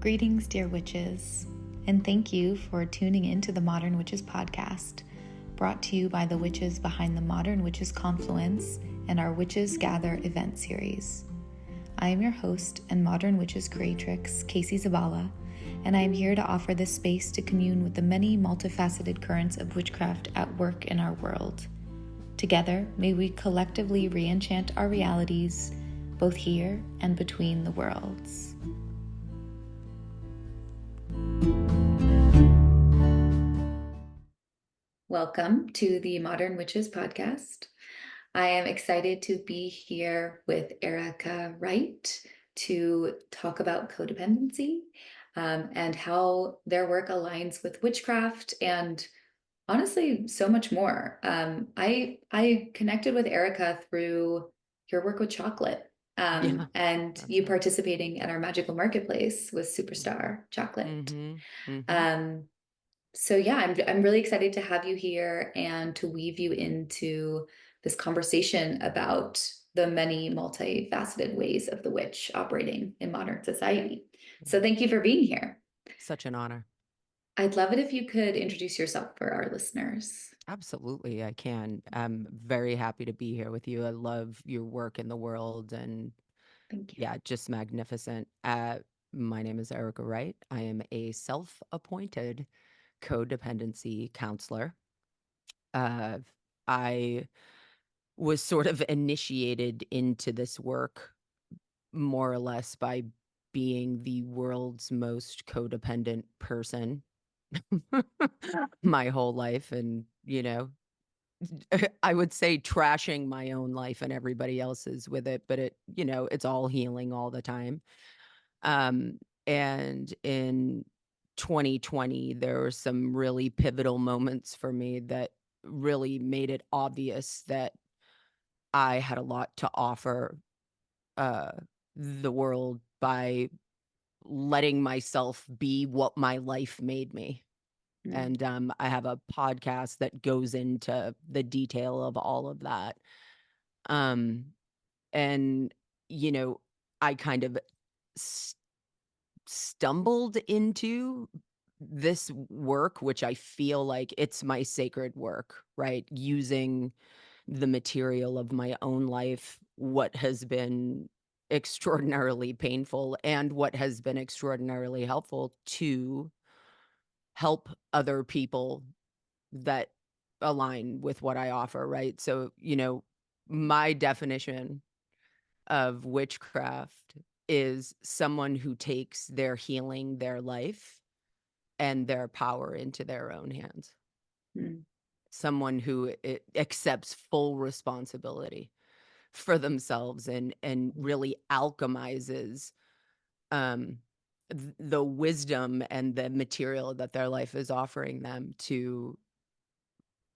Greetings, dear witches, and thank you for tuning in to the Modern Witches podcast, brought to you by the witches behind the Modern Witches Confluence and our Witches Gather event series. I am your host and Modern Witches creatrix, Casey Zabala, and I am here to offer this space to commune with the many multifaceted currents of witchcraft at work in our world. Together, may we collectively re-enchant our realities, both here and between the worlds. Welcome to the Modern Witches podcast. I am excited to be here with Erika Wright to talk about codependency and how their work aligns with witchcraft and honestly so much more. I connected with Erika through your work with chocolate and you participating at our magical marketplace with Superstar Chocolate. So yeah, I'm really excited to have you here and to weave you into this conversation about the many multifaceted ways of the witch operating in modern society. So thank you for being here. Such an honor. I'd love it if you could introduce yourself for our listeners. Absolutely, I can. I'm very happy to be here with you. I love your work in the world and Thank you. yeah, just magnificent. My name is Erika Wright. I am a self-appointed codependency counselor. I was sort of initiated into this work more or less by being the world's most codependent person my whole life. And, I would say trashing my own life and everybody else's with it, but it's all healing all the time. And in 2020, there were some really pivotal moments for me that really made it obvious that I had a lot to offer uh, the world by letting myself be what my life made me. And I have a podcast that goes into the detail of all of that. Um, and, I kind of stumbled into this work, which I feel like it's my sacred work, right? Using the material of my own life, what has been extraordinarily painful and what has been extraordinarily helpful to help other people that align with what I offer, right? So, my definition of witchcraft is someone who takes their healing, their life, and their power into their own hands. Someone who accepts full responsibility for themselves and really alchemizes the wisdom and the material that their life is offering them to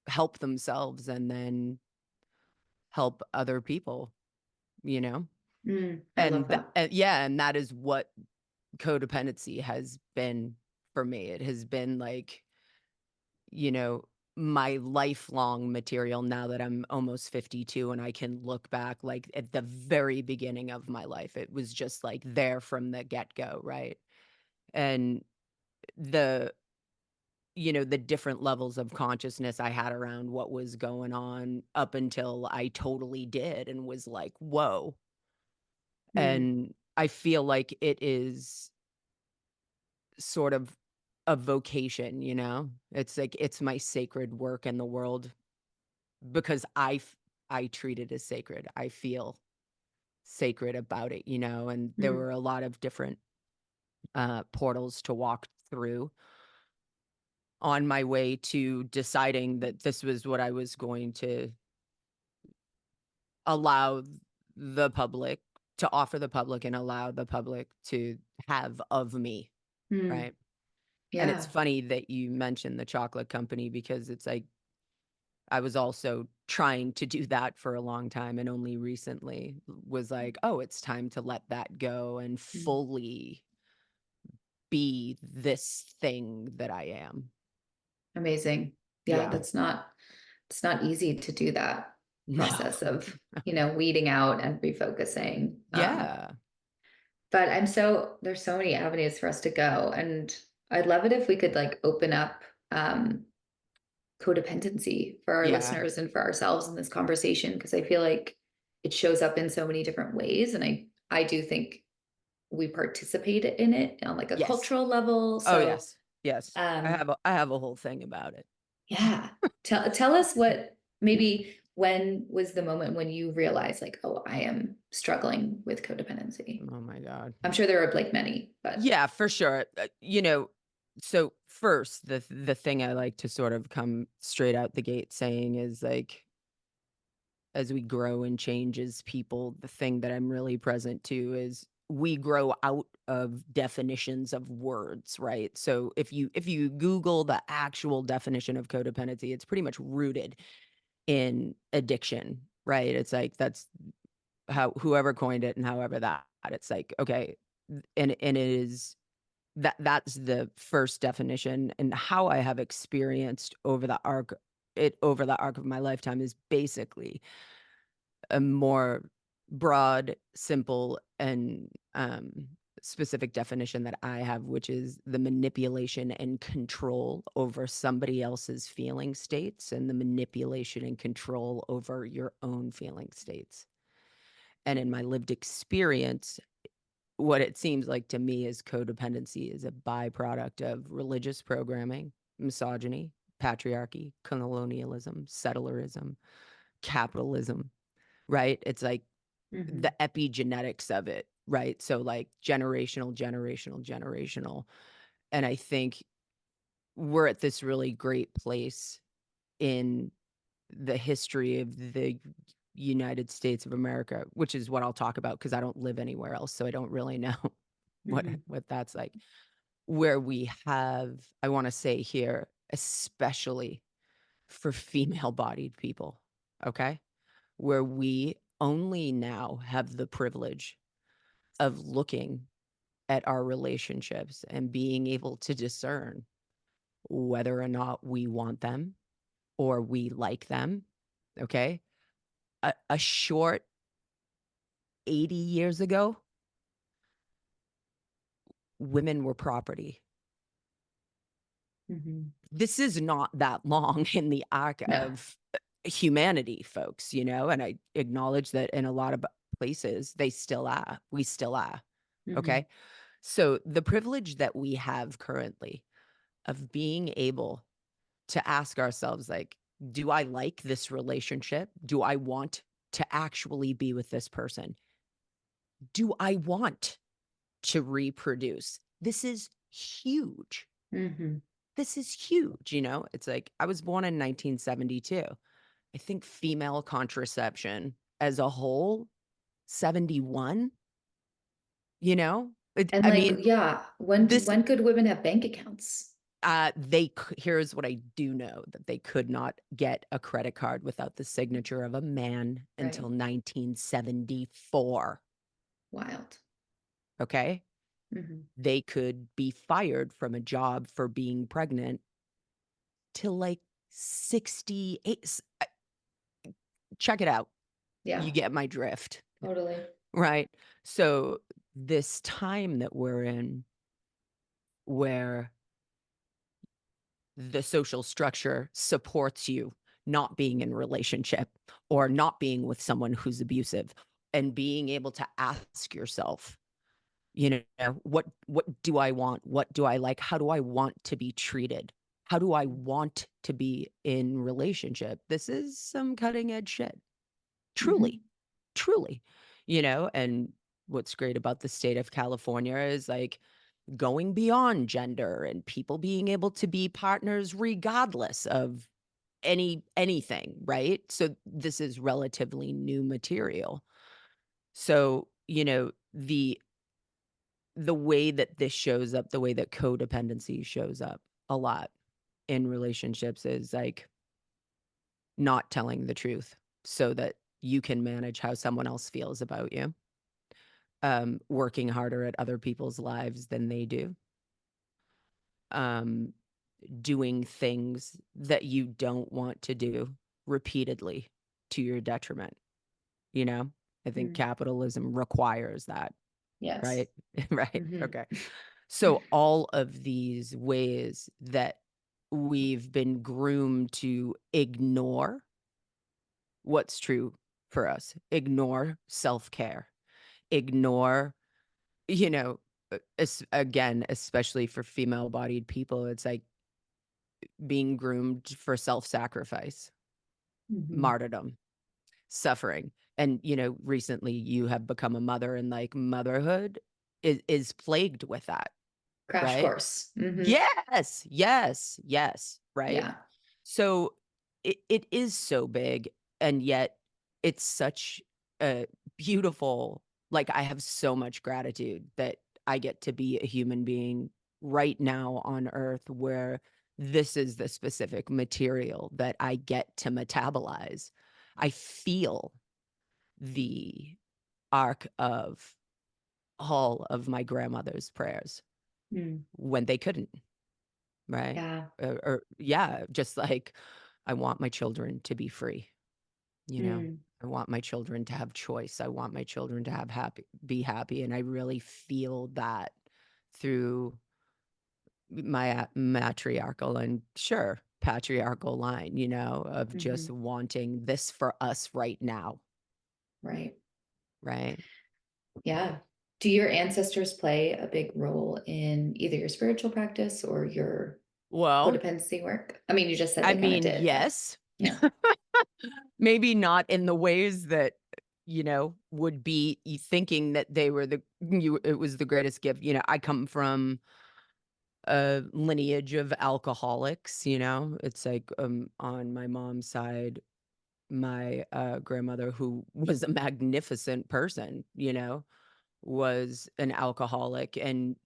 help themselves and then help other people, I love that. And that is what codependency has been for me. It has been like, my lifelong material now that I'm almost 52 and I can look back like at the very beginning of my life. It was just like there from the get-go, right? And the the different levels of consciousness I had around what was going on up until I totally did and was like, whoa. And I feel like it is sort of a vocation, It's like it's my sacred work in the world because I treat it as sacred. I feel sacred about it, and there were a lot of different portals to walk through on my way to deciding that this was what I was going to allow the public to offer the public and allow the public to have of me, right? And it's Yeah. funny that you mentioned the chocolate company because it's like I was also trying to do that for a long time and only recently was like, oh, it's time to let that go and fully be this thing that I am. Amazing. Yeah, Yeah. it's not easy to do that No. process of, weeding out and refocusing. Yeah. But there's so many avenues for us to go. And I'd love it if we could like open up codependency for our Yeah. listeners and for ourselves in this conversation, because I feel like it shows up in so many different ways. And I do think we participate in it on like a Yes. cultural level. Oh, So yes. Yes. um I have a whole thing about it. yeah. Tell us what maybe when was the moment when you realized like, oh, I am struggling with codependency. Oh my God. I'm sure there are like many, but Yeah, for sure. So first, the thing I like to sort of come straight out the gate saying is like, as we grow and change as people, the thing that I'm really present to is we grow out of definitions of words, right? So if you Google the actual definition of codependency, it's pretty much rooted in addiction, right? It's like that's how whoever coined it and however that it's like, okay, and it is that's the first definition. And how I have experienced over the arc of my lifetime is basically a more broad, simple, and specific definition that I have, which is the manipulation and control over somebody else's feeling states and the manipulation and control over your own feeling states. And in my lived experience, what it seems like to me is codependency is a byproduct of religious programming, misogyny, patriarchy, colonialism, settlerism, capitalism, right? It's like the mhm, epigenetics of it, right? So like generational. And I think we're at this really great place in the history of the United States of America, which is what I'll talk about because I don't live anywhere else. So I don't really know mhm, what that's like. Where we have, I want to say here, especially for female bodied people, okay? Where we only now have the privilege of looking at our relationships and being able to discern whether or not we want them or we like them. Okay. A short 80 years ago, women were property. mhm. This is not that long in the arc No. of humanity, folks, and I acknowledge that in a lot of places, they still are. We still are. Mhm, Okay. So the privilege that we have currently of being able to ask ourselves, like, do I like this relationship? Do I want to actually be with this person? Do I want to reproduce? This is huge. mhm. This is huge. It's like I was born in 1972. I think female contraception as a whole, 71, And I like, mean, yeah, this when could women have bank accounts? here's what I do know, that they could not get a credit card without the signature of a man until Right. 1974. Wild. Okay. Mhm. They could be fired from a job for being pregnant till like 68. Check it out. Yeah, You get my drift. totally. Right. So, this time that we're in, where the social structure supports you not being in relationship or not being with someone who's abusive, and being able to ask yourself, what do I want? What do I like? How do I want to be treated? How do I want to be in relationship? This is some cutting edge shit. Truly, Mhm, truly, and what's great about the state of California is like going beyond gender and people being able to be partners regardless of anything, right? So this is relatively new material. So, the way that this shows up, the way that codependency shows up a lot in relationships is like not telling the truth so that you can manage how someone else feels about you. Working harder at other people's lives than they do. Um, Doing things that you don't want to do repeatedly to your detriment, you know? I think mm, capitalism requires that. Yes. right? Right. Hmm. Okay. So all of these ways that we've been groomed to ignore what's true for us, ignore self-care, ignore, you know, again, especially for female-bodied people, it's like being groomed for self-sacrifice, Hmm. martyrdom, suffering. And, recently you have become a mother, and like motherhood is plagued with that, Crash right? course. Hmm. Yes, yes, yes, right? Yeah. So it is so big, and yet it's such a beautiful, like, I have so much gratitude that I get to be a human being right now on earth, where this is the specific material that I get to metabolize. I feel the arc of all of my grandmother's prayers Mm. when they couldn't. Right? Yeah. Or yeah, just like, I want my children to be free, you know? Mm. I want my children to have choice. I want my children to have be happy, and I really feel that through my matriarchal and, sure, patriarchal line, of just Hmm. wanting this for us right now, Right. right? Yeah. Do your ancestors play a big role in either your spiritual practice or your Well, codependency work? I mean, you just said I they kind of mean, did, but yes. yeah. Maybe not in the ways that, would be thinking that they were it was the greatest gift. I come from a lineage of alcoholics, It's like, on my mom's side, my grandmother, who was a magnificent person, was an alcoholic. And,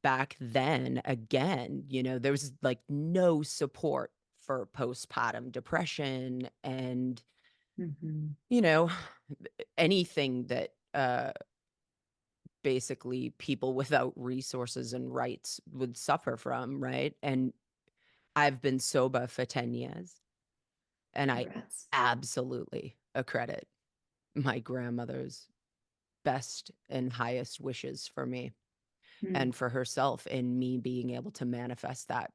back then, again, there was like no support for postpartum depression and, Hmm. you know, anything that basically people without resources and rights would suffer from, right? And I've been sober for 10 years, and I Congrats. absolutely accredit my grandmother's best and highest wishes for me Mm. and for herself, and me being able to manifest that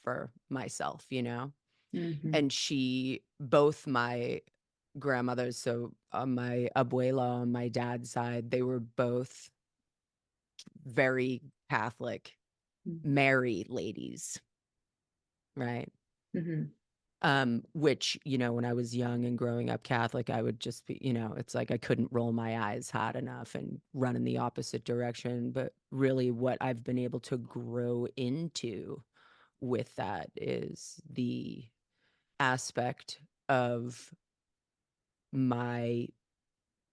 for myself, Hmm. And both my grandmothers, so my abuela on my dad's side, they were both very Catholic, married ladies, right? Hmm. Which, when I was young and growing up Catholic, I would just be, it's like I couldn't roll my eyes hard enough and run in the opposite direction. But really, what I've been able to grow into with that is the aspect of my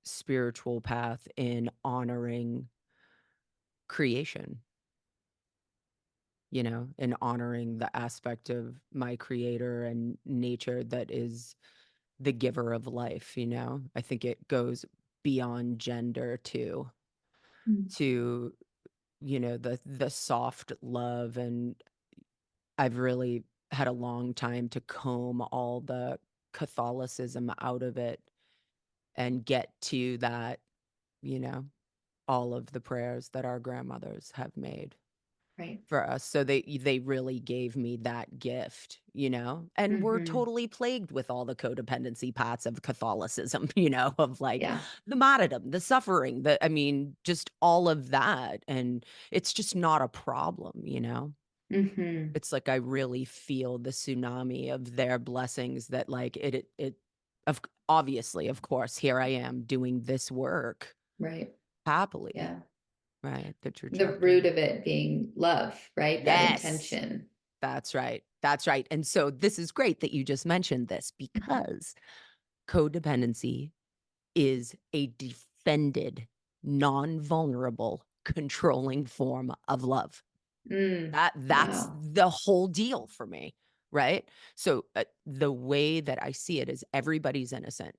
spiritual path in honoring creation, and honoring the aspect of my creator and nature that is the giver of life. I think it goes beyond gender too, Mm. to, the soft love. And I've really had a long time to comb all the Catholicism out of it and get to that, you know, all of the prayers that our grandmothers have made Right. for us. So they really gave me that gift, and we're Hmm. totally plagued with all the codependency parts of Catholicism, of like Yeah. the martyrdom, the suffering, I mean, just all of that. And it's just not a problem. Hmm. It's like I really feel the tsunami of their blessings that, like, of obviously, of course, here I am doing this work Right. happily, Yeah. right? The The root trajectory. of it being love, right? That Yes. intention. That's right. That's right. And so this is great that you just mentioned this, because codependency is a defended, non-vulnerable, controlling form of love. Mm. That's Wow. the whole deal for me, right? So the way that I see it is everybody's innocent.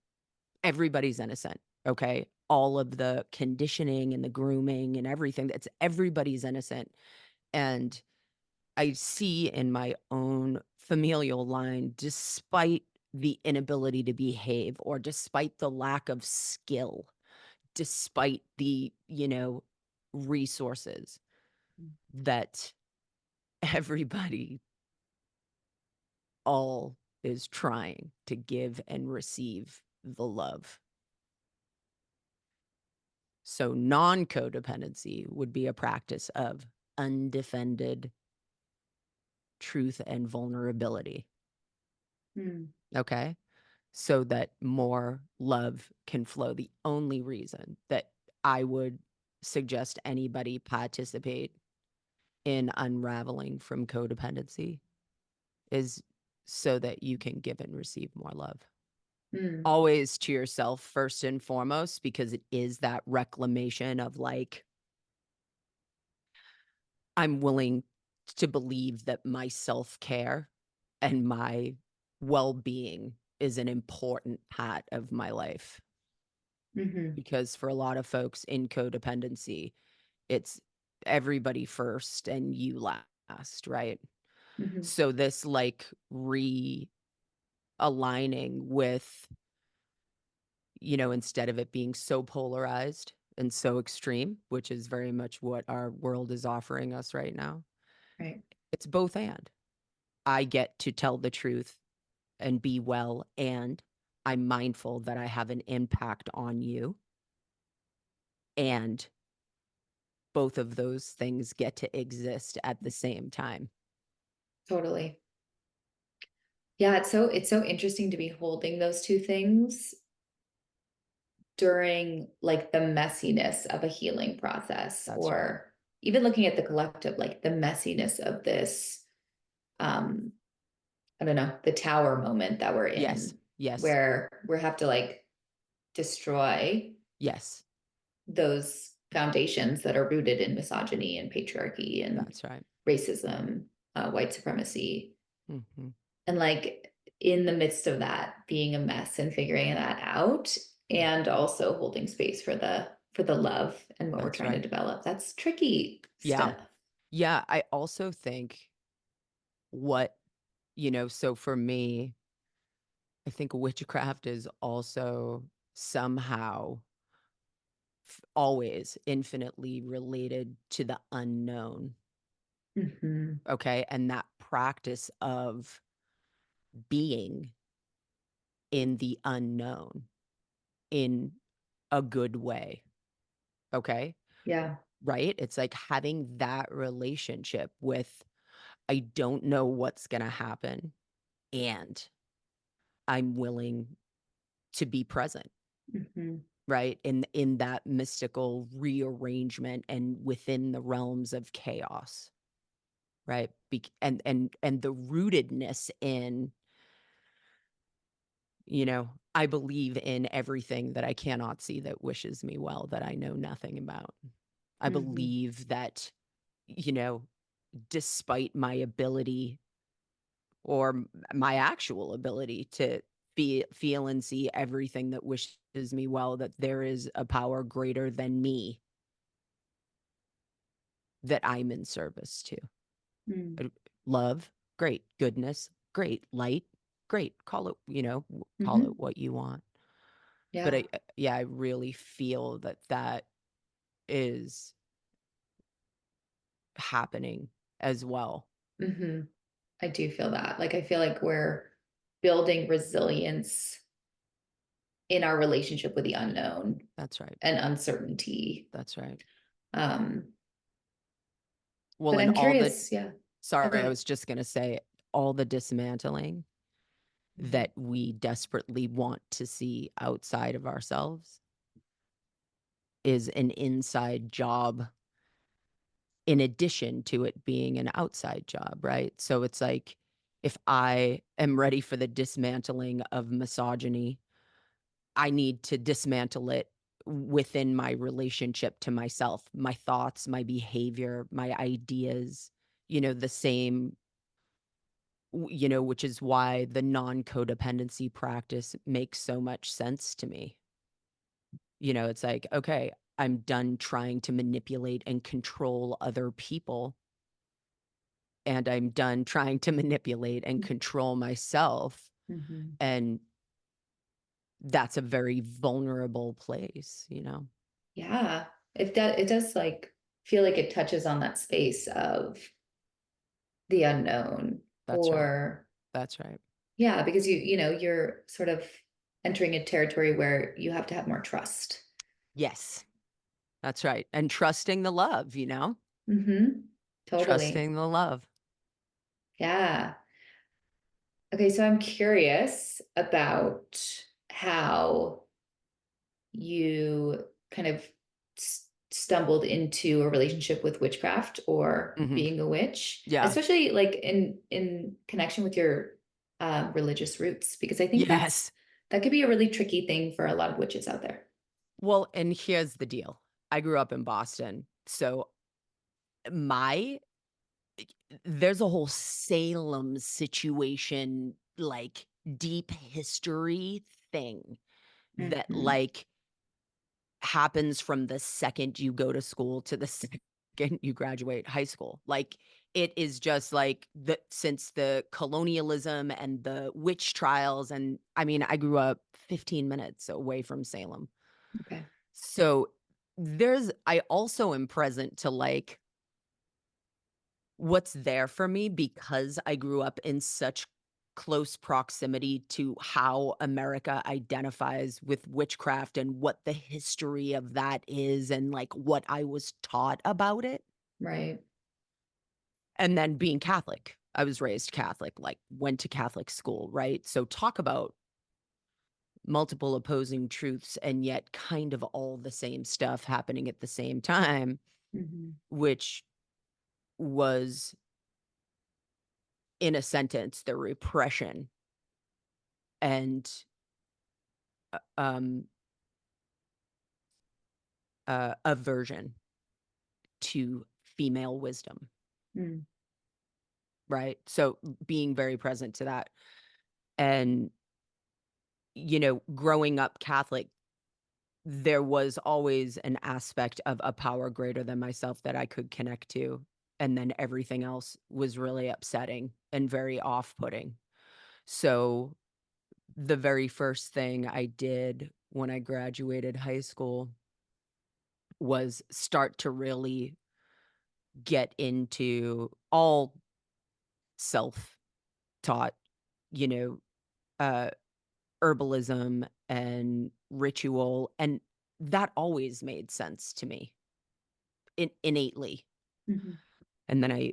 Everybody's innocent, okay? All of the conditioning and the grooming and everything, that's everybody's innocent. And I see in my own familial line, despite the inability to behave or despite the lack of skill, despite the, resources that everybody all is trying to give and receive the love. So non-codependency would be a practice of undefended truth and vulnerability. Mm. Okay. So that more love can flow. The only reason that I would suggest anybody participate in unraveling from codependency is so that you can give and receive more love. Mm. Always to yourself first and foremost, because it is that reclamation of like, I'm willing to believe that my self-care and my well-being is an important part of my life. Mm-hmm. Because for a lot of folks in codependency, it's everybody first and you last, right? Mm-hmm. So this like realigning with, instead of it being so polarized and so extreme, which is very much what our world is offering us right now, Right. it's both and. I get to tell the truth and be well, and I'm mindful that I have an impact on you. And both of those things get to exist at the same time. Totally. Yeah, it's so interesting to be holding those two things during like the messiness of a healing process, That's right. or even looking at the collective, like the messiness of this, um, I don't know, the tower moment that we're Yes. in, Yes. where we have to like destroy Yes. those foundations that are rooted in misogyny and patriarchy and That's right. racism, white supremacy. Mhm. And like in the midst of that being a mess and figuring that out, Mm. and also holding space for the love and what we're That's trying to right. develop. That's tricky Yeah. stuff. Yeah, I also think what, so for me, I think witchcraft is also somehow always infinitely related to the unknown. Hmm. Okay. And that practice of being in the unknown in a good way. Okay. Yeah. Right. It's like having that relationship with, I don't know what's going to happen, and I'm willing to be present. Hmm. Right. In that mystical rearrangement and within the realms of chaos. Right. And the rootedness in, I believe in everything that I cannot see that wishes me well, that I know nothing about. I Hmm. believe that, you know, despite my ability or my actual ability to feel and see everything that wishes me well, that there is a power greater than me that I'm in service to. Hmm. Uh, Love, great. Goodness, great. Light, great. Call it, call it Hmm. what you want. But Yeah. yeah, I really feel that that is happening as well. Hmm. I do feel that. Like I feel like we're building resilience in our relationship with the unknown That's right. and uncertainty. That's right. Um, Well, but and I'm all the, curious. Yeah. sorry, I Okay. was just going to say, all the dismantling Mhm. that we desperately want to see outside of ourselves is an inside job in addition to it being an outside job, right? So it's like, if I am ready for the dismantling of misogyny, I need to dismantle it within my relationship to myself, my thoughts, my behavior, my ideas, the same, which is why the non-codependency practice makes so much sense to me. It's like, okay, I'm done trying to manipulate and control other people, and I'm done trying to manipulate and control myself. Mhm. And that's a very vulnerable place. Yeah. It does like feel like it touches on that space of the unknown That's right. or That's right. yeah, because you're sort of entering a territory where you have to have more trust. Yes, that's right. And trusting the love, Mm-hmm. Totally. trusting the love. Yeah. Okay, so I'm curious about how you kind of stumbled into a relationship with witchcraft or Hmm. being a witch, Yeah. especially like in connection with your religious roots, because I think Yes. that could be a really tricky thing for a lot of witches out there. Well, and here's the deal. I grew up in Boston. So my there's a whole Salem situation, like deep history thing that Hmm. like happens from the second you go to school to the second you graduate high school. Like it is just like the since the colonialism and the witch trials, and I mean I grew up 15 minutes away from Salem. Okay. So I also am present to like what's there for me because I grew up in such close proximity to how America identifies with witchcraft and what the history of that is and like what I was taught about it. Right. And then being Catholic, I was raised Catholic, like went to Catholic school, right? So talk about multiple opposing truths and yet kind of all the same stuff happening at the same time, Hmm. which was in a sentence the repression and um aversion to female wisdom, Mm. right? So being very present to that. And growing up Catholic, there was always an aspect of a power greater than myself that I could connect to, and then everything else was really upsetting and very off-putting. So the very first thing I did when I graduated high school was start to really get into all self-taught, you know, uh, herbalism and ritual, and that always made sense to me innately. Hmm. And then I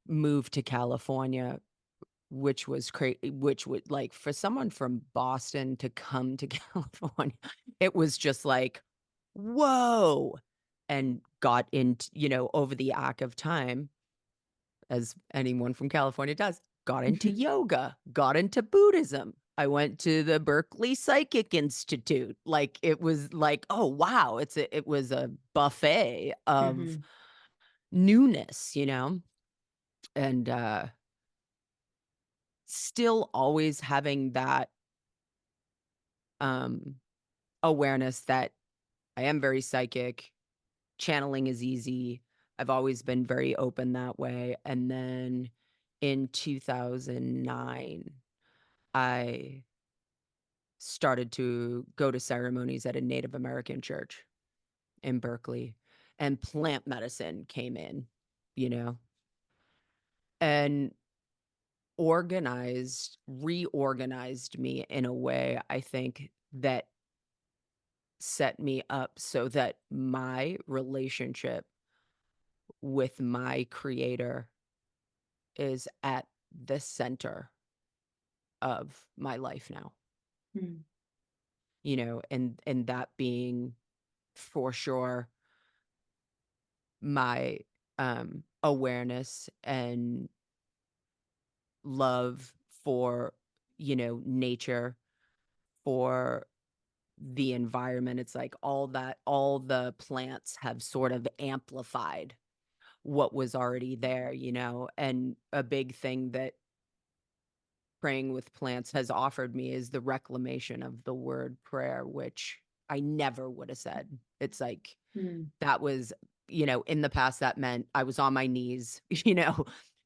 moved to California, which was crazy, which would like for someone from Boston to come to California, it was just like, whoa. And got into, over the arc of time, as anyone from California does, got into yoga, got into Buddhism. I went to the Berkeley Psychic Institute. Like it was like, oh wow, it was a buffet of Hmm. newness, and still always having that um awareness that I am very psychic, channeling is easy. I've always been very open that way. And then in 2009, I started to go to ceremonies at a Native American church in Berkeley, and plant medicine came in, you know, and reorganized me in a way I think that set me up so that my relationship with my creator is at the center of my life now, Mm. and that being for sure my awareness and love for nature, for the environment. It's like all the plants have sort of amplified what was already there, and a big thing that praying with plants has offered me is the reclamation of the word prayer, which I never would have said. It's like Mm. that was, in the past that meant I was on my knees,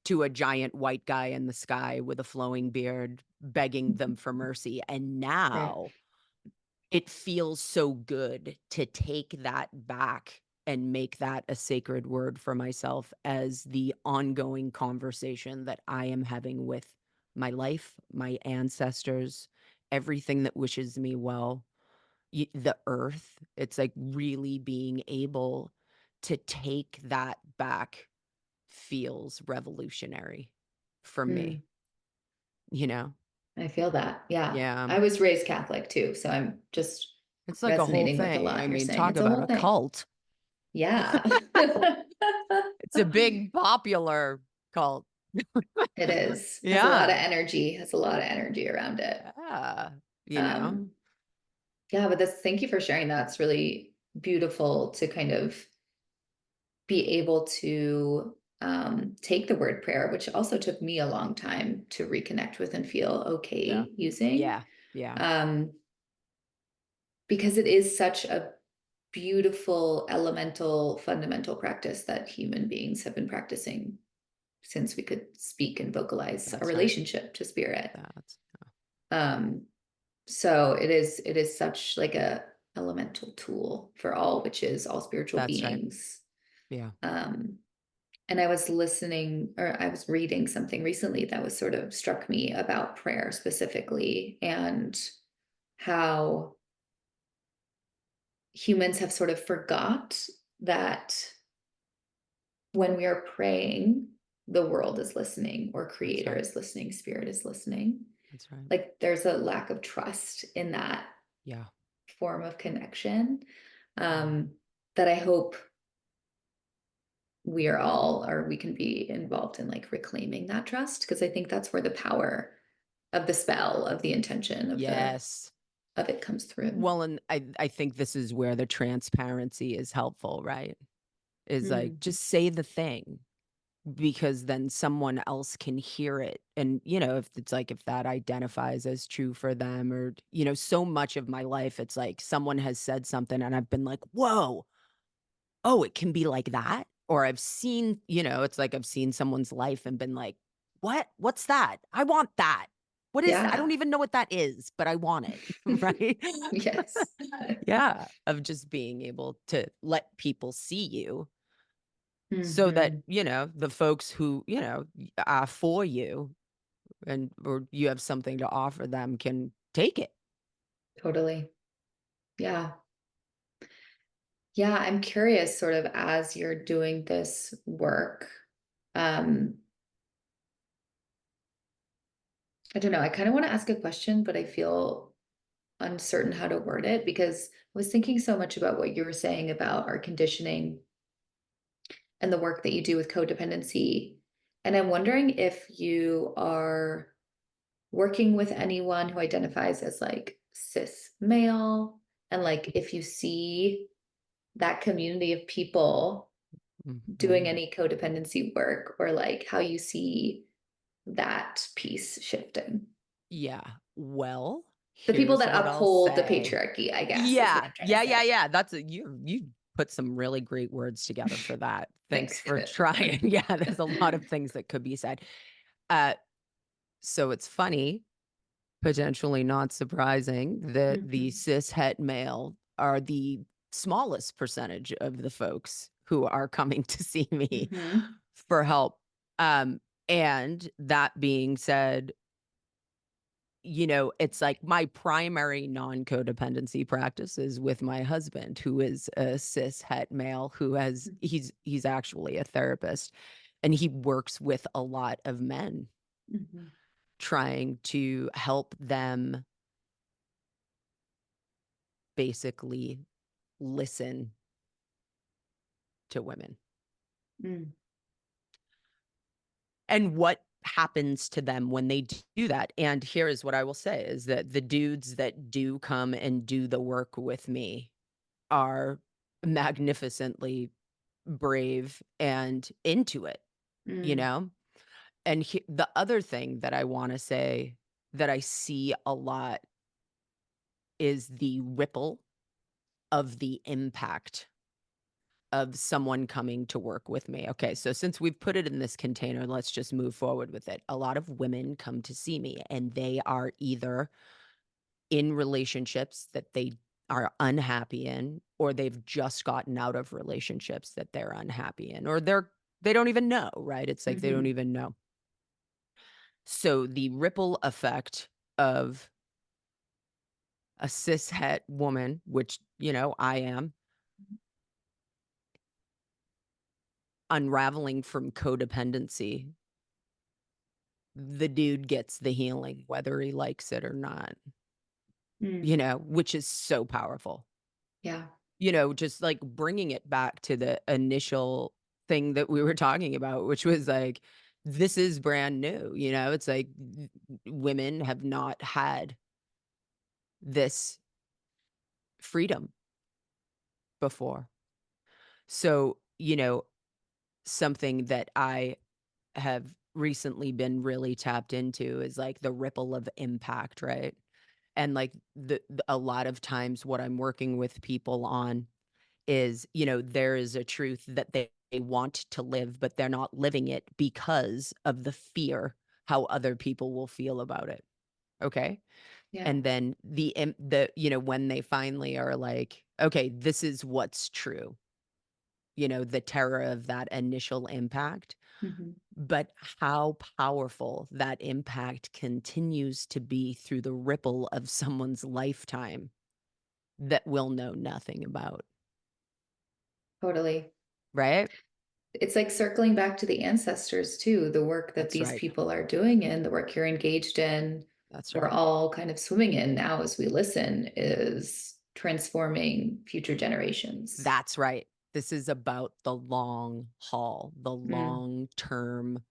to a giant white guy in the sky with a flowing beard, begging them for mercy. And Right. now it feels so good to take that back and make that a sacred word for myself as the ongoing conversation that I am having with my life, my ancestors, everything that wishes me well, the earth. It's like really being able to take that back feels revolutionary for Mm, me, you know? I feel that. Yeah. Yeah. I was raised Catholic too, so I'm just It's like a whole resonating with a thing. I lot you're mean, saying. talk It's a about whole a thing. cult. Yeah. It's a big popular cult. It is. Has a lot of Yeah. energy. Has a lot of energy around it. Yeah. You know? Um, yeah, but thank you for sharing that. It's really beautiful to kind of be able to take the word prayer, which also took me a long time to reconnect with and feel Yeah. okay using, Yeah. Yeah. um, because it is such a beautiful, elemental, fundamental practice that human beings have been practicing since we could speak and vocalize a That's right. relationship to spirit. That's Um, so it is such like a elemental tool for all witches, all spiritual that's right. beings. Yeah. Um, and I was listening or I was reading something recently that was sort of struck me about prayer specifically and how humans have sort of forgot that when we are praying, the world is listening, or That's creator right. is listening, spirit is listening. That's right. Like there's a lack of trust in that Yeah. form of connection, Yeah. um, that I hope we are all, or we can be involved in like reclaiming that trust. Because I think that's where the power of the spell, of the intention, Yes. of it comes through. Well, and I think this is where the transparency is helpful, right? Is like Mm, just say the thing because then someone else can hear it. And, you know, if it's like if that identifies as true for them or, you know, so much of my life, it's like someone has said something and I've been like, whoa, oh, it can be like that? Or I've seen, you know, it's like I've seen someone's life and been like, "What? What's that? I want that. What is that? I yeah. don't even know what that is, but I want it." Right? Yes. Yeah, of just being able to let people see you so that, Hmm. you know, the folks who, you know, are for you and or you have something to offer them can take it. Totally. Yeah. Yeah. I'm curious, sort of, as you're doing this work. Um, I don't know. I kind of want to ask a question, but I feel uncertain how to word it because I was thinking so much about what you were saying about our conditioning and the work that you do with codependency. And I'm wondering if you are working with anyone who identifies as like cis male, and like if you see that community of people doing Mhm. any codependency work, or like how you see that piece shifting. Yeah. Well, The people here's that what I'll uphold the say. patriarchy, I guess, is what Yeah. I'm trying to Yeah, yeah, say. yeah. That's a you put some really great words together for that. Thanks Thanks. for trying. Yeah, there's a lot of things that could be said. Uh, so it's funny, potentially not surprising that the Hmm. cis het male are the smallest percentage of the folks who are coming to see me Hmm. for help. Um, and that being said, you know, it's like my primary non-codependency practice is with my husband, who is a cis het male who has he's actually a therapist and he works with a lot of men Hmm. trying to help them basically listen to women. Mm. And what happens to them when they do that. And here is what I will say is that the dudes that do come and do the work with me are magnificently brave and into it, you Mm. know? And the other thing that I want to say that I see a lot is the ripple of the impact of someone coming to work with me. Okay, so since we've put it in this container, let's just move forward with it. A lot of women come to see me and they are either in relationships that they are unhappy in, or they've just gotten out of relationships that they're unhappy in, or they don't even know, right? It's like they don't Mhm. even know. So the ripple effect of a cishet woman, which, I am, unraveling from codependency, the dude gets the healing whether he likes it or not, Mm. which is so powerful. Yeah. Just like bringing it back to the initial thing that we were talking about, which was like, this is brand new. It's like women have not had this freedom before. So, something that I have recently been really tapped into is like the ripple of impact, right? And like a lot of times what I'm working with people on is, there is a truth that they want to live, but they're not living it because of the fear how other people will feel about it. Okay. Yeah. And then when they finally are like, okay, this is what's true, the terror of that initial impact, Mhm. but how powerful that impact continues to be through the ripple of someone's lifetime that we'll know nothing about, Totally. right? It's like circling back to the ancestors too, the work that That's these right. people are doing and the work you're engaged in, That's we're right. all kind of swimming in now as we listen, is transforming future generations. That's right. This is about the long haul, the Mm. long term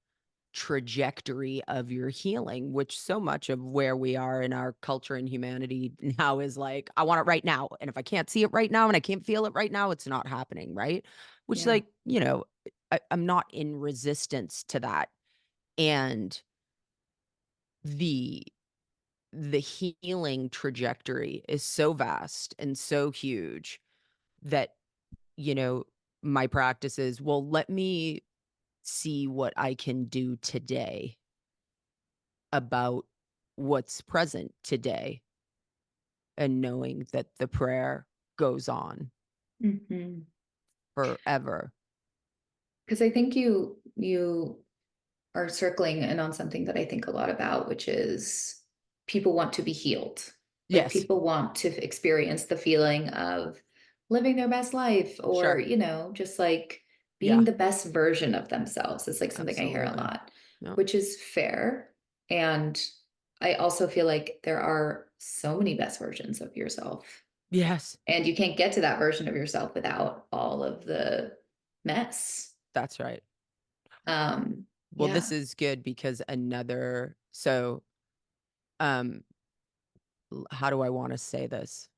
trajectory of your healing, which so much of where we are in our culture and humanity now is like, I want it right now. And if I can't see it right now and I can't feel it right now, it's not happening. Right. Which, Yeah. like, I'm not in resistance to that. And the the healing trajectory is so vast and so huge that, you know, my practice is, well, let me see what I can do today about what's present today, and knowing that the prayer goes on Mhm. forever. Because I think you are circling in on something that I think a lot about, which is people want to be healed. Like Yes, people want to experience the feeling of living their best life or, sure. just like being Yeah, the best version of themselves. It's like something I hear a absolutely. lot, Yep. which is fair. And I also feel like there are so many best versions of yourself. Yes, And you can't get to that version of yourself without all of the mess. that's right. Um, Well, this yeah. is good because um, how do I want to say this?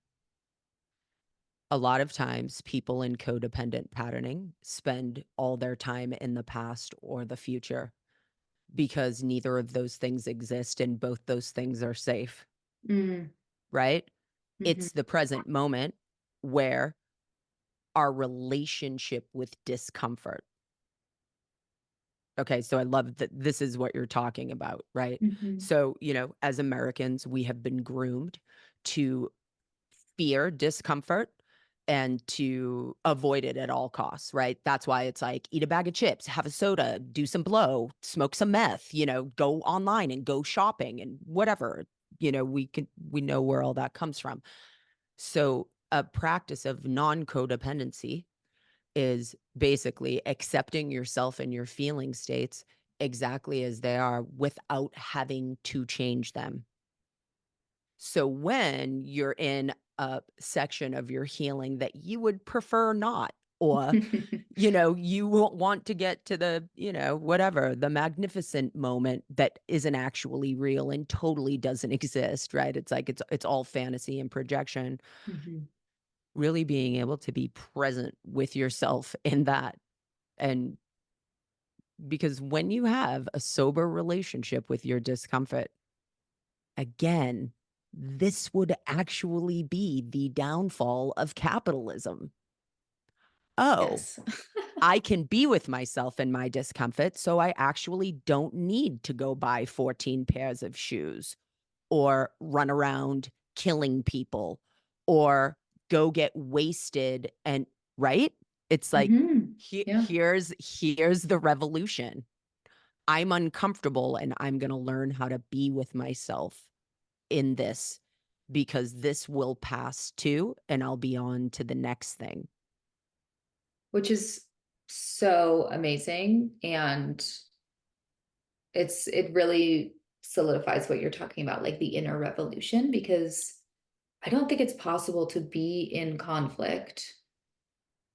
A lot of times, people in codependent patterning spend all their time in the past or the future because neither of those things exist and both those things are safe, Mm, right? mhm. It's the present moment where our relationship with discomfort. Okay, so I love that this is what you're talking about, right? Mhm. So, as Americans, we have been groomed to fear discomfort and to avoid it at all costs, right? That's why it's like eat a bag of chips, have a soda, do some blow, smoke some meth, go online and go shopping and whatever. We know where all that comes from. So, a practice of non-codependency is basically accepting yourself and your feeling states exactly as they are without having to change them. So when you're in a section of your healing that you would prefer not, or, you won't want to get to the, whatever, the magnificent moment that isn't actually real and totally doesn't exist, right? It's like it's all fantasy and projection. Mhm. Really being able to be present with yourself in that. And because when you have a sober relationship with your discomfort, again, this would actually be the downfall of capitalism. Oh, Yes. I can be with myself in my discomfort, so I actually don't need to go buy 14 pairs of shoes or run around killing people or go get wasted and right? It's like Yeah. here's the revolution. I'm uncomfortable and I'm going to learn how to be with myself in this because this will pass too and I'll be on to the next thing. Which is so amazing. And it really solidifies what you're talking about, like the inner revolution, because I don't think it's possible to be in conflict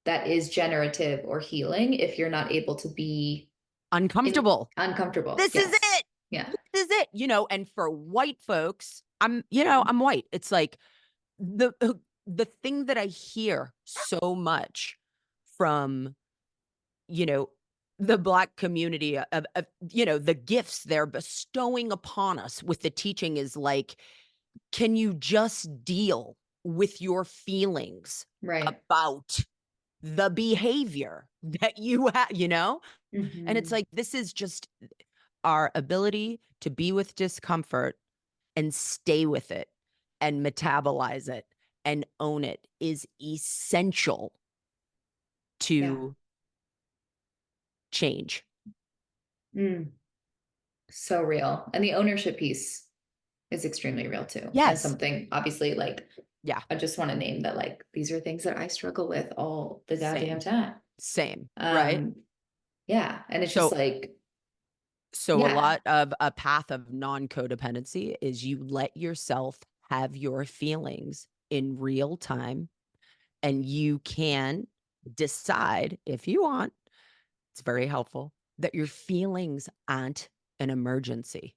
that is generative or healing if you're not able to be Uncomfortable. uncomfortable. This is Yes. it. Yeah. This is it. And for white folks, I'm white. It's like the thing that I hear so much from, you know, the Black community of the gifts they're bestowing upon us with the teaching is like, can you just deal with your feelings Right. about the behavior that you have, And it's Mm-hmm. like, this is just our ability to be with discomfort and stay with it and metabolize it and own it is essential Yeah. to change. Mm. So real. And the ownership piece is extremely real too. And Yes. something obviously like Yeah. I just want to name that like these are things that I struggle with all the goddamn Same. time. Same. Right. Um yeah. And it's just So like, So a yeah. lot of a path of non-codependency is you let yourself have your feelings in real time and you can decide if you want, it's very helpful, that your feelings aren't an emergency.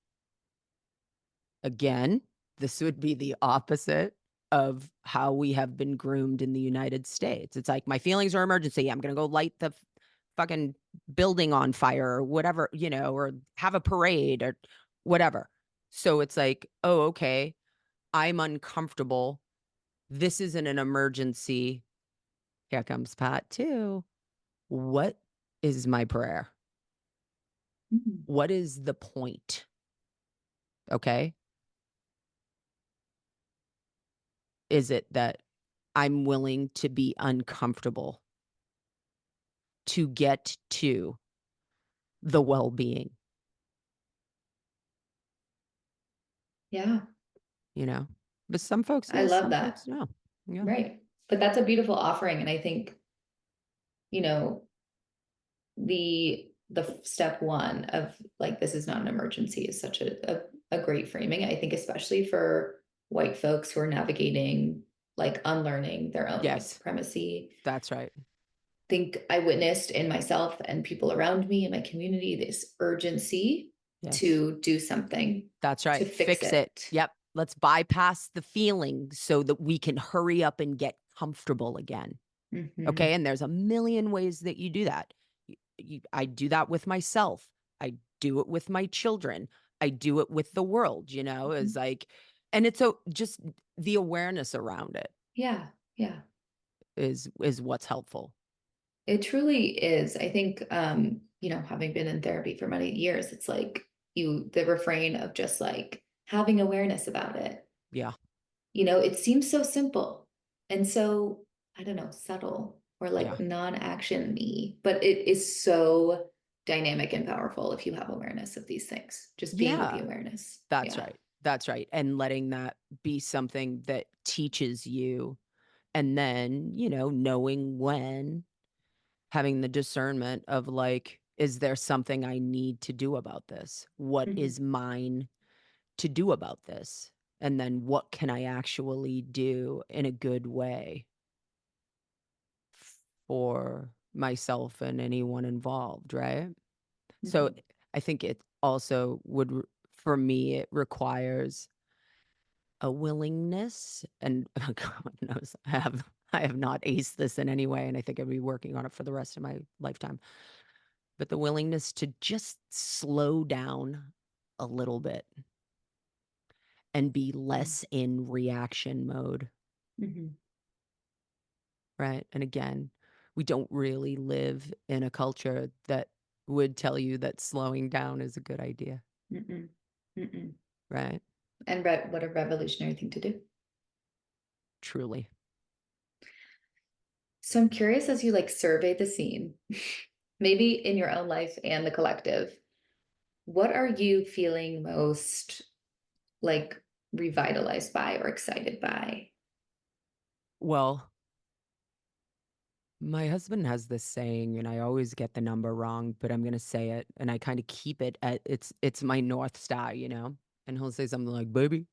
Again, this would be the opposite of how we have been groomed in the United States. It's like, my feelings are emergency. I'm going to go light the fucking building on fire or whatever, or have a parade or whatever. So it's like, oh, okay, I'm uncomfortable. This isn't an emergency. Here comes Pat too. What is my prayer? Mhm. What is the point? Okay. Is it that I'm willing to be uncomfortable to get to the well-being, Yeah. you know? But some folks I yes, love some that. folks no. Yeah. Right. But that's a beautiful offering. And I think, you know, the step one of like this is not an emergency is such a great framing. I think especially for white folks who are navigating like unlearning their own white Yes, supremacy. that's right. Think I witnessed in myself and people around me in my community this urgency Yes. to do something That's to right. fix Fix it. it. Yep. Let's bypass the feeling so that we can hurry up and get comfortable again. Mm-hmm. Okay. And there's a million ways that you do that. I do that with myself. I do it with my children. I do it with the world, Mm-hmm. is like, and it's just the awareness around it Yeah, yeah. is what's helpful. It truly is. I think, having been in therapy for many years, it's like the refrain of just like having awareness about it. Yeah. It seems so simple and so, I don't know, subtle or Yeah. like non-action-y, but it is so dynamic and powerful if you have awareness of these things, just being with the Yeah. awareness. That's Yeah. right. That's right. And letting that be something that teaches you. And then, knowing when, having the discernment of like, is there something I need to do about this? What Hmm. is mine to do about this? And then what can I actually do in a good way for myself and anyone involved, right? So Hmm. I think it also for me, it requires a willingness and God knows I have not aced this in any way and I think I'd be working on it for the rest of my lifetime. But the willingness to just slow down a little bit and be less in reaction mode, Hmm. right? And again, we don't really live in a culture that would tell you that slowing down is a good idea, Mm-mm. Mm-mm. right? And what a revolutionary thing to do. Truly. So I'm curious, as you like survey the scene, maybe in your own life and the collective, what are you feeling most like revitalized by or excited by? Well, my husband has this saying, and I always get the number wrong, but I'm gonna say it, and I kind of keep it at it's my North Star, you know? And he'll say something like, baby,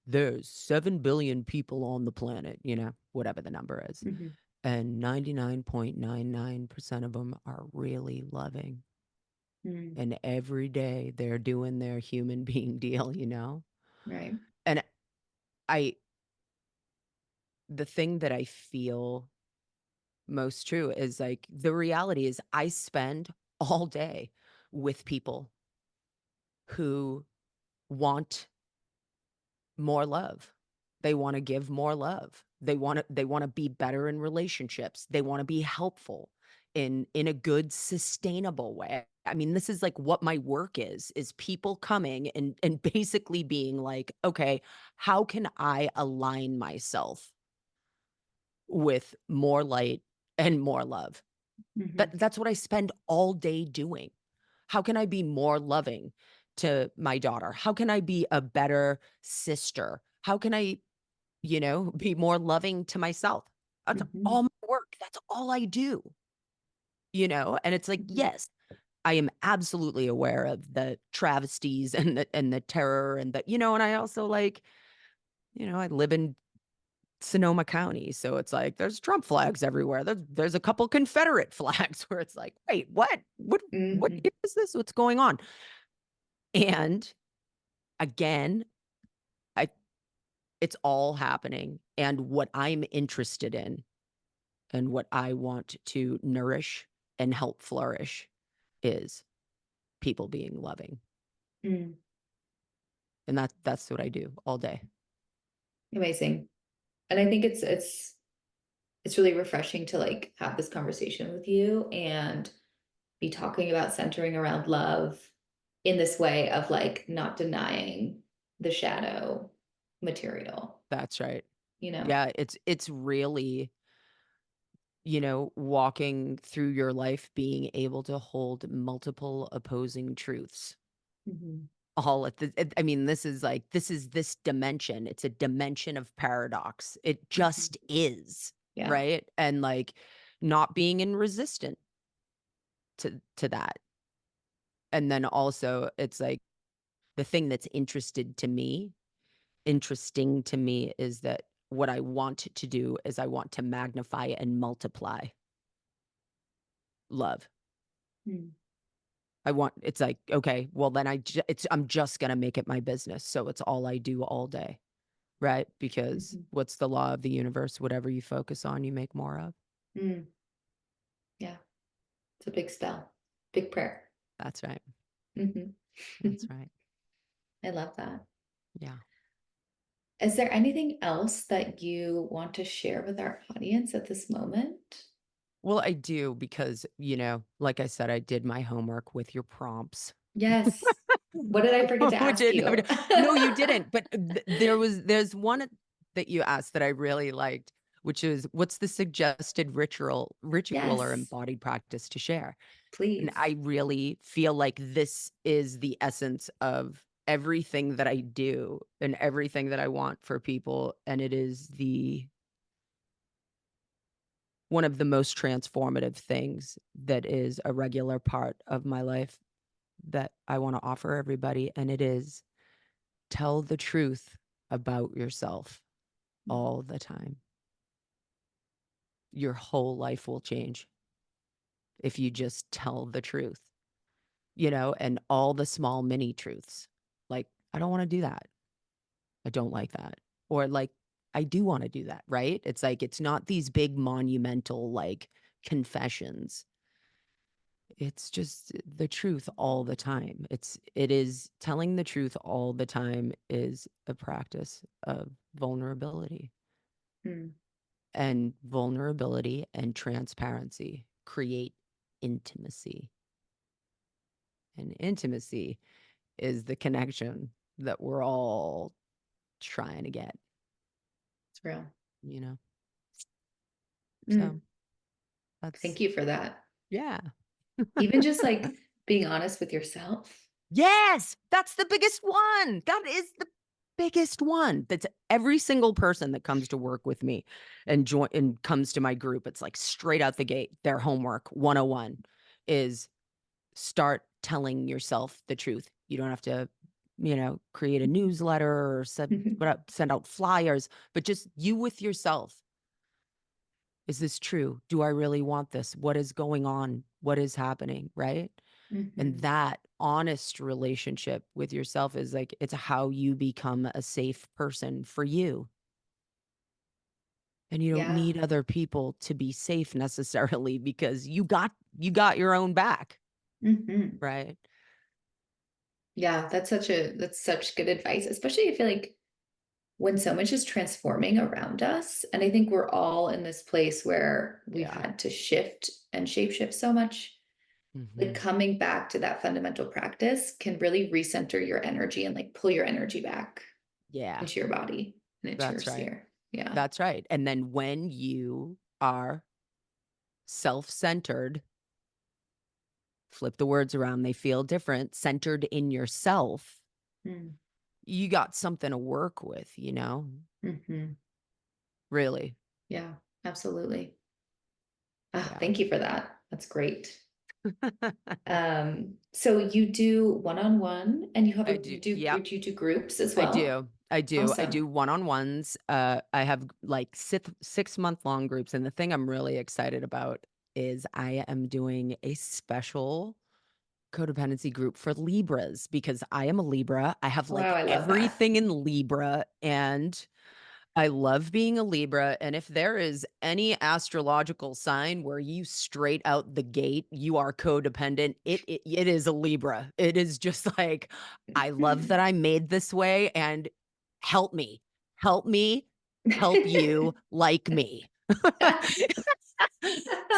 there's 7 billion people on the planet, you know, whatever the number is. Hmm. And 99.99% of them are really loving. Mm, And every day they're doing their human being deal, you know? right. And I, the thing that I feel most true is like the reality is I spend all day with people who want more love. They want to give more love. They want to be better in relationships. They want to be helpful in a good sustainable way. I mean, this is like what my work is people coming and basically being like, "Okay, how can I align myself with more light and more love?" Hmm. That's what I spend all day doing. How can I be more loving to my daughter? How can I be a better sister? How can I, be more loving to myself? That's Hmm. all my work. That's all I do, And it's like, Hmm. yes, I am absolutely aware of the travesties and the terror and and I also like, I live in Sonoma County. So it's like there's Trump flags everywhere. There's a couple Confederate flags where it's like, wait, what? What Hmm. is this? What's going on? And again, I it's all happening. And what I'm interested in and what I want to nourish and help flourish is people being loving. Mm. And that's what I do all day. Amazing. And I think it's really refreshing to like have this conversation with you and be talking about centering around love in this way of like not denying the shadow material, That's right. you know? Yeah, it's really walking through your life being able to hold multiple opposing truths Hmm. all I mean, this dimension. It's a dimension of paradox. It Hmm. just is, Yeah. right? And like not being in resistant to that. And then also it's like the thing that's interesting to me is that what I want to do is I want to magnify and multiply love. Mm. It's like, okay, well then I'm just going to make it my business. So it's all I do all day, right? Because Hmm. what's the law of the universe? Whatever you focus on, you make more of. Mm. Yeah. It's a big spell, big prayer. That's right. Hmm. That's right. I love that. Yeah. Is there anything else that you want to share with our audience at this moment? Well, I do because, like I said, I did my homework with your prompts. Yes. What did I forget to Which ask you? no, you didn't. But there's one that you asked that I really liked, which is what's the suggested ritual or Yes, embodied practice to share? And please. I really feel like this is the essence of everything that I do and everything that I want for people. And it is the one of the most transformative things that is a regular part of my life that I want to offer everybody. And it is tell the truth about yourself Mm. all the time. Your whole life will change if you just tell the truth, and all the small mini truths. Like, I don't want to do that. I don't like that. Or like, I do want to do that, right? It's like, it's not these big monumental like confessions. It's just the truth all the time. It is telling the truth all the time is a practice of vulnerability. Mm. And vulnerability and transparency create intimacy. And intimacy is the connection that we're all trying to get, It's real. you know? So Mm. That's, Thank you for that. yeah. Even just like being honest with yourself. Yes, that's the biggest one. That is the biggest one. That's every single person that comes to work with me and comes to my group. It's like straight out the gate. Their homework 101 is start telling yourself the truth. You don't have to, create a newsletter or send out flyers, but just you with yourself. Is this true? Do I really want this? What is going on? What is happening? Right. And that honest relationship with yourself is like, it's how you become a safe person for you. And you don't Yeah. need other people to be safe necessarily because you got your own back. Mm-hmm. Right. Yeah, that's such good advice, especially I feel like when so much is transforming around us. And I think we're all in this place where we've Yeah. had to shift and shapeshift so much. Like Mm-hmm. coming back to that fundamental practice can really recenter your energy and like pull your energy back Yeah. into your body and into your That's right. sphere. Yeah. That's right. And then when you are self-centered, flip the words around, they feel different, centered in yourself, Mm. you got something to work with, Mm-hmm. really. Yeah, absolutely. Ah, Yeah. thank you for that. That's great. So you do one-on-one and I do. Yep. you do groups as I well? do. I do. I Awesome. do one-on-ones. I have like 6 month long groups. And the thing I'm really excited about is I am doing a special codependency group for Libras because I am a Libra. I have Wow, like I love that. everything in Libra and I love being a Libra. And if there is any astrological sign where you straight out the gate, you are codependent, it is a Libra. It is just like, I love that I'm made this way and help me, help me, help you like me.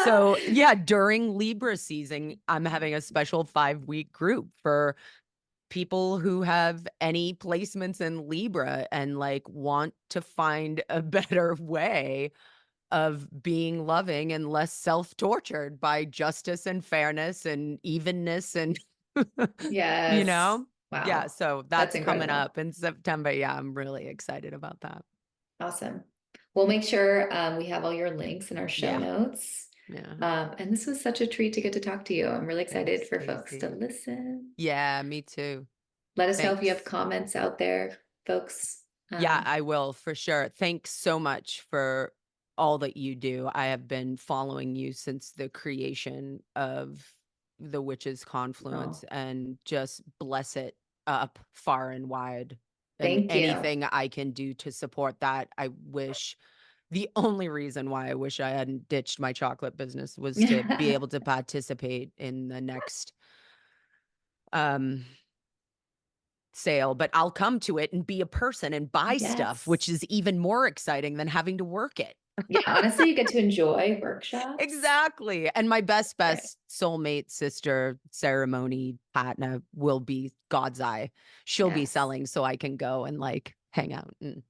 So yeah, during Libra season, I'm having a special 5-week group for people who have any placements in Libra and like want to find a better way of being loving and less self-tortured by justice and fairness and evenness and you Yes. know? Yeah, Wow. so That's that's coming incredible. up in September. Yeah, I'm really excited about that. Awesome. We'll make sure we have all your links in our show Yeah. notes. Yeah. And this was such a treat to get to talk to you. I'm really Thanks, excited for folks to Stacy. listen. Yeah, me too. Let us know if you have Thanks. comments out there, folks. Yeah, I will for sure. Thanks so much for all that you do. I have been following you since the creation of the Witches Confluence Oh, and just bless it up far and wide. And thank you. anything I can do to support that, I wish. The only reason why I wish I hadn't ditched my chocolate business was to be able to participate in the next um sale, but I'll come to it and be a person and buy stuff, which Yes. is even more exciting than having to work it. Yeah, honestly, you get to enjoy workshops. Exactly. And my Right. best soulmate sister, ceremony partner, will be God's Eye. She'll be Yes. selling so I can go and like hang out and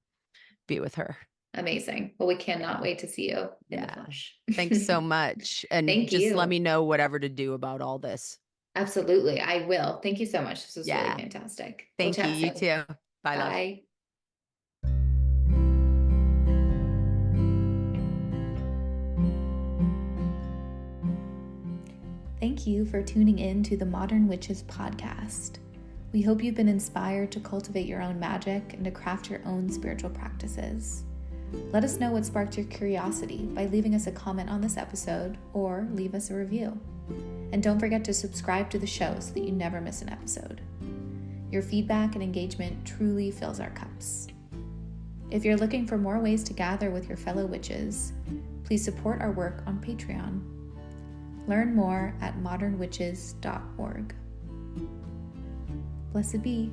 be with her. Amazing. Well, we cannot Yeah. wait to see you in the Yeah. flesh. Thanks so much. And Thank just let you. me know whatever to do about all this. Absolutely. I will. Thank you so much. This was really Yeah. fantastic. We'll Thank you. chat You soon. too. Bye, love. Bye. Thank you for tuning in to the Modern Witches podcast. We hope you've been inspired to cultivate your own magic and to craft your own spiritual practices. Let us know what sparked your curiosity by leaving us a comment on this episode or leave us a review. And don't forget to subscribe to the show so that you never miss an episode. Your feedback and engagement truly fills our cups. If you're looking for more ways to gather with your fellow witches, please support our work on Patreon. Learn more at modernwitches.org. Blessed be.